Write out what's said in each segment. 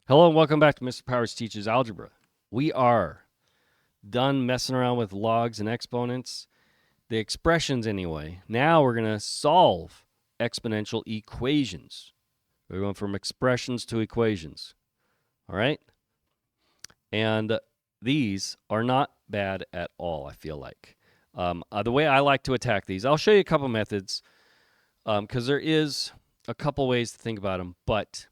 Hello and welcome back to Mr. Powers Teaches Algebra. We are done messing around with logs and exponents, the expressions anyway. Now we're going to solve exponential equations. We're going from expressions to equations. All right? And these are not bad at all, I feel like. The way I like to attack these, I'll show you a couple methods because there is a couple ways to think about them, but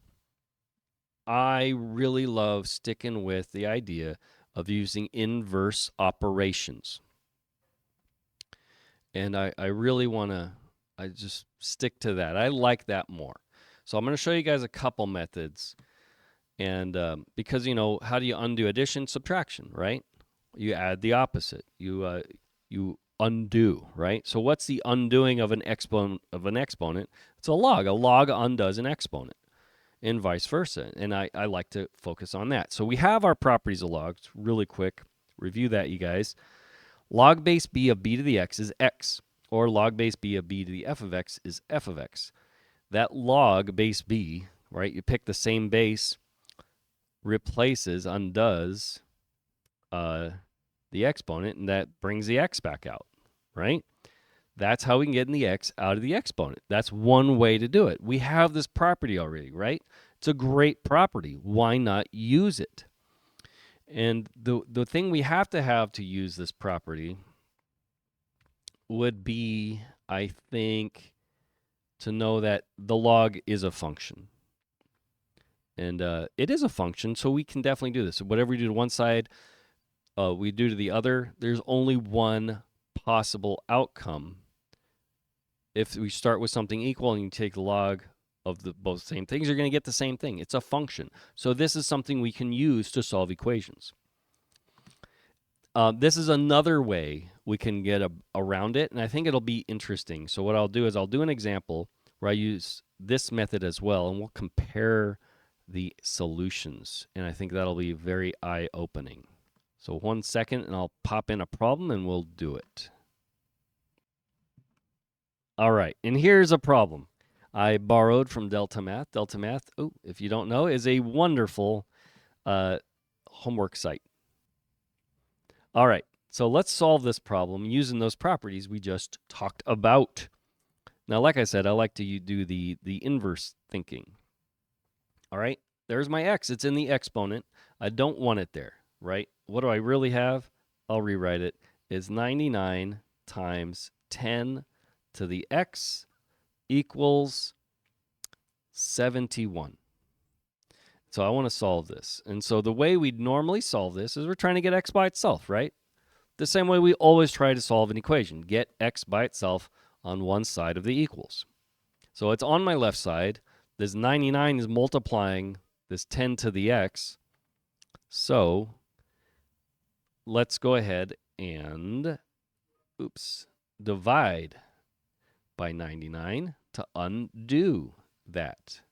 I really love sticking with the idea of using inverse operations. And I really want to, I just stick to that. I like that more. So I'm going to show you guys a couple methods. And because, how do you undo addition, subtraction, right? You add the opposite. You undo, right? So what's the undoing of an exponent It's a log. A log undoes an exponent, and vice versa. And I like to focus on that. So we have our properties of logs. Really quick, review that, you guys. Log base b of b to the x is x, or log base b of b to the f of x is f of x. That log base b, right, you pick the same base, undoes the exponent, and that brings the x back out, right? That's how we can get the x out of the exponent. That's one way to do it. We have this property already, right? It's a great property. Why not use it? And the thing we have to use this property would be, I think, to know that the log is a function. And it is a function, so we can definitely do this. So whatever we do to one side, we do to the other. There's only one possible outcome. If we start with something equal and you take the log of both same things, you're going to get the same thing. It's a function. So this is something we can use to solve equations. This is another way we can get around it, and I think it'll be interesting. So what I'll do is I'll do an example where I use this method as well, and we'll compare the solutions. And I think that'll be very eye-opening. So 1 second, and I'll pop in a problem, and we'll do it. All right, and here's a problem I borrowed from Delta Math. Delta Math, if you don't know, is a wonderful homework site. All right, so let's solve this problem using those properties we just talked about. Now, like I said, I like to do the inverse thinking. All right, there's my x. It's in the exponent. I don't want it there, right? What do I really have? I'll rewrite it. It's 99 times 10 to the x equals 71. So I want to solve this. And so the way we'd normally solve this is we're trying to get x by itself, right? The same way we always try to solve an equation. Get x by itself on one side of the equals. So it's on my left side. This 99 is multiplying this 10 to the x. So let's go ahead and divide by 99 to undo that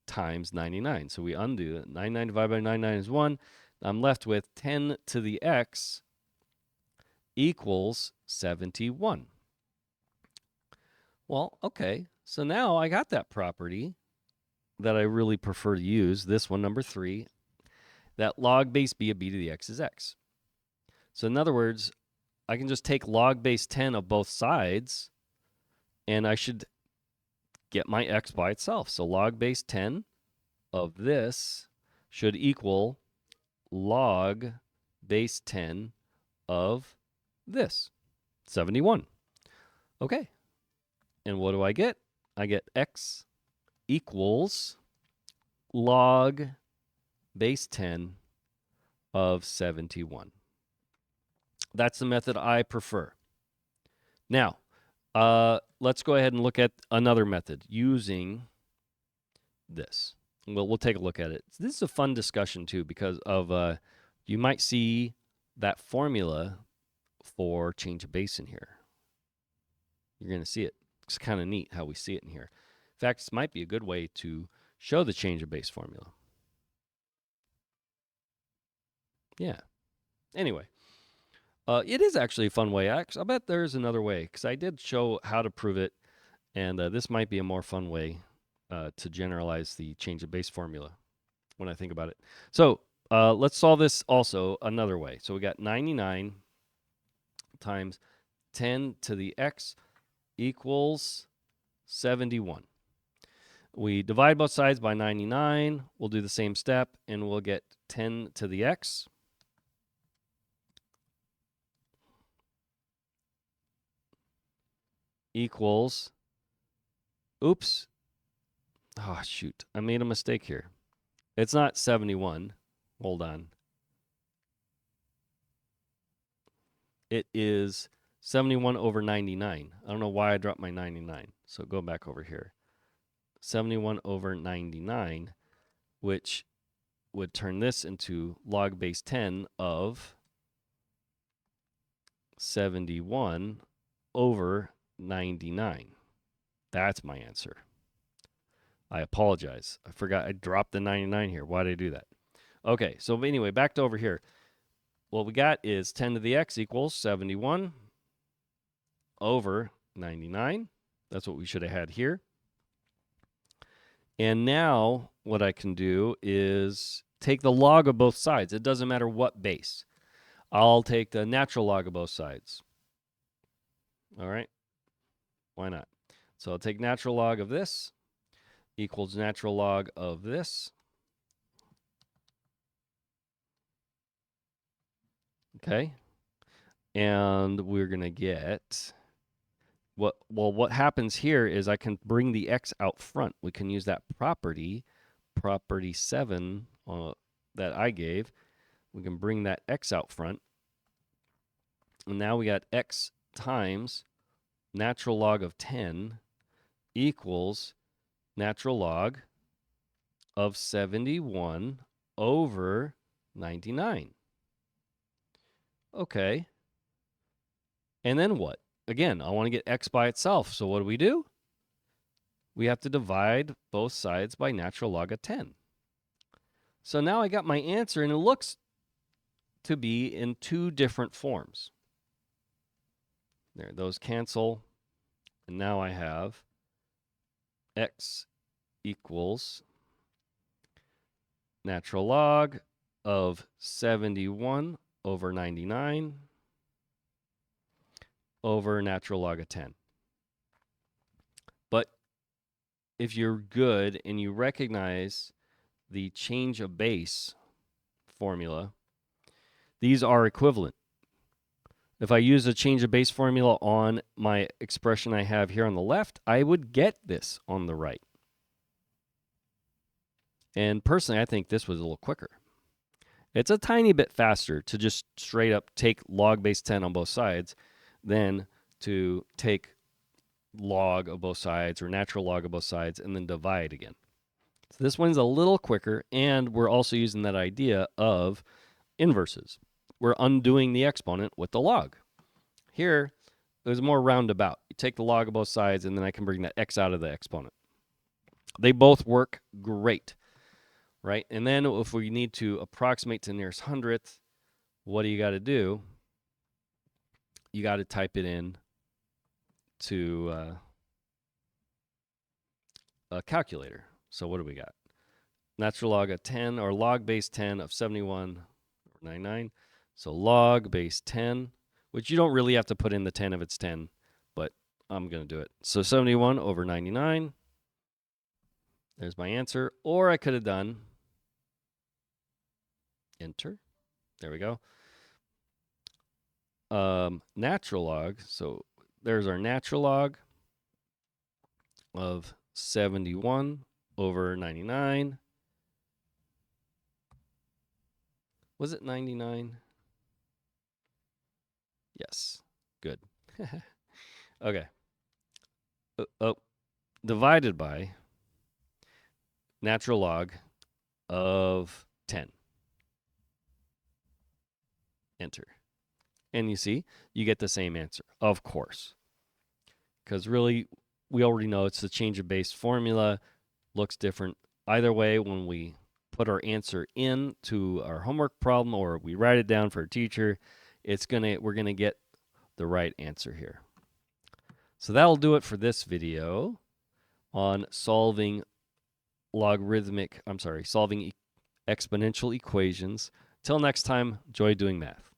times 99. So we undo it. 99 divided by 99 is 1. I'm left with 10 to the x equals 71. Well, okay. So now I got that property that I really prefer to use, this one, number 3, that log base b of b to the x is x. So in other words, I can just take log base 10 of both sides, and I should get my x by itself. So log base 10 of this should equal log base 10 of this, 71. Okay. And what do I get? I get x equals log base 10 of 71. That's the method I prefer. Now, let's go ahead and look at another method using this. We'll take a look at it. This is a fun discussion too because of you might see that formula for change of base in here. You're going to see it. It's kind of neat how we see it in here. In fact, this might be a good way to show the change of base formula. Yeah. Anyway, it is actually a fun way. I'll bet there's another way because I did show how to prove it, and this might be a more fun way to generalize the change of base formula. when I think about it. So let's solve this also another way. So we got 99 times 10 to the x equals 71. We divide both sides by 99. We'll do the same step, and we'll get 10 to the x equals, oops, oh, shoot, I made a mistake here. It's not 71. Hold on. It is 71 over 99. I don't know why I dropped my 99. So go back over here. 71 over 99, which would turn this into log base 10 of 71 over 99. That's my answer. I apologize. I forgot I dropped the 99 here. Why did I do that? Okay, so anyway, back to over here. What we got is 10 to the x equals 71 over 99. That's what we should have had here. And now what I can do is take the log of both sides. It doesn't matter what base. I'll take the natural log of both sides. All right? Why not? So I'll take natural log of this equals natural log of this. Okay? And we're going to get what happens here is I can bring the x out front. We can use that property 7 that I gave. We can bring that x out front. And now we got x times natural log of 10 equals natural log of 71 over 99. Okay. And then what? Again, I want to get x by itself. So what do? We have to divide both sides by natural log of 10. So now I got my answer, and it looks to be in two different forms. There, those cancel. And now I have x equals natural log of 71 over 99 over natural log of 10. But if you're good and you recognize the change of base formula, these are equivalent. If I use a change of base formula on my expression I have here on the left, I would get this on the right. And personally, I think this was a little quicker. It's a tiny bit faster to just straight up take log base 10 on both sides than to take log of both sides or natural log of both sides and then divide again. So this one's a little quicker, and we're also using that idea of inverses. We're undoing the exponent with the log. Here, it was more roundabout. You take the log of both sides, and then I can bring that x out of the exponent. They both work great, right? And then if we need to approximate to the nearest hundredth, what do you got to do? You got to type it in to a calculator. So what do we got? Natural log of 10, or log base 10 of 71 over 99. So log base 10, which you don't really have to put in the 10 if it's 10, but I'm going to do it. So 71 over 99. There's my answer. Or I could have done enter. There we go. Natural log. So there's our natural log of 71 over 99. Was it 99? Yes. Good. Okay. Divided by natural log of 10. Enter. And you see, you get the same answer, of course. Because really, we already know it's the change of base formula. Looks different. Either way, when we put our answer into our homework problem or we write it down for a teacher, we're gonna get the right answer here. So that'll do it for this video on solving exponential equations. Till next time, enjoy doing math.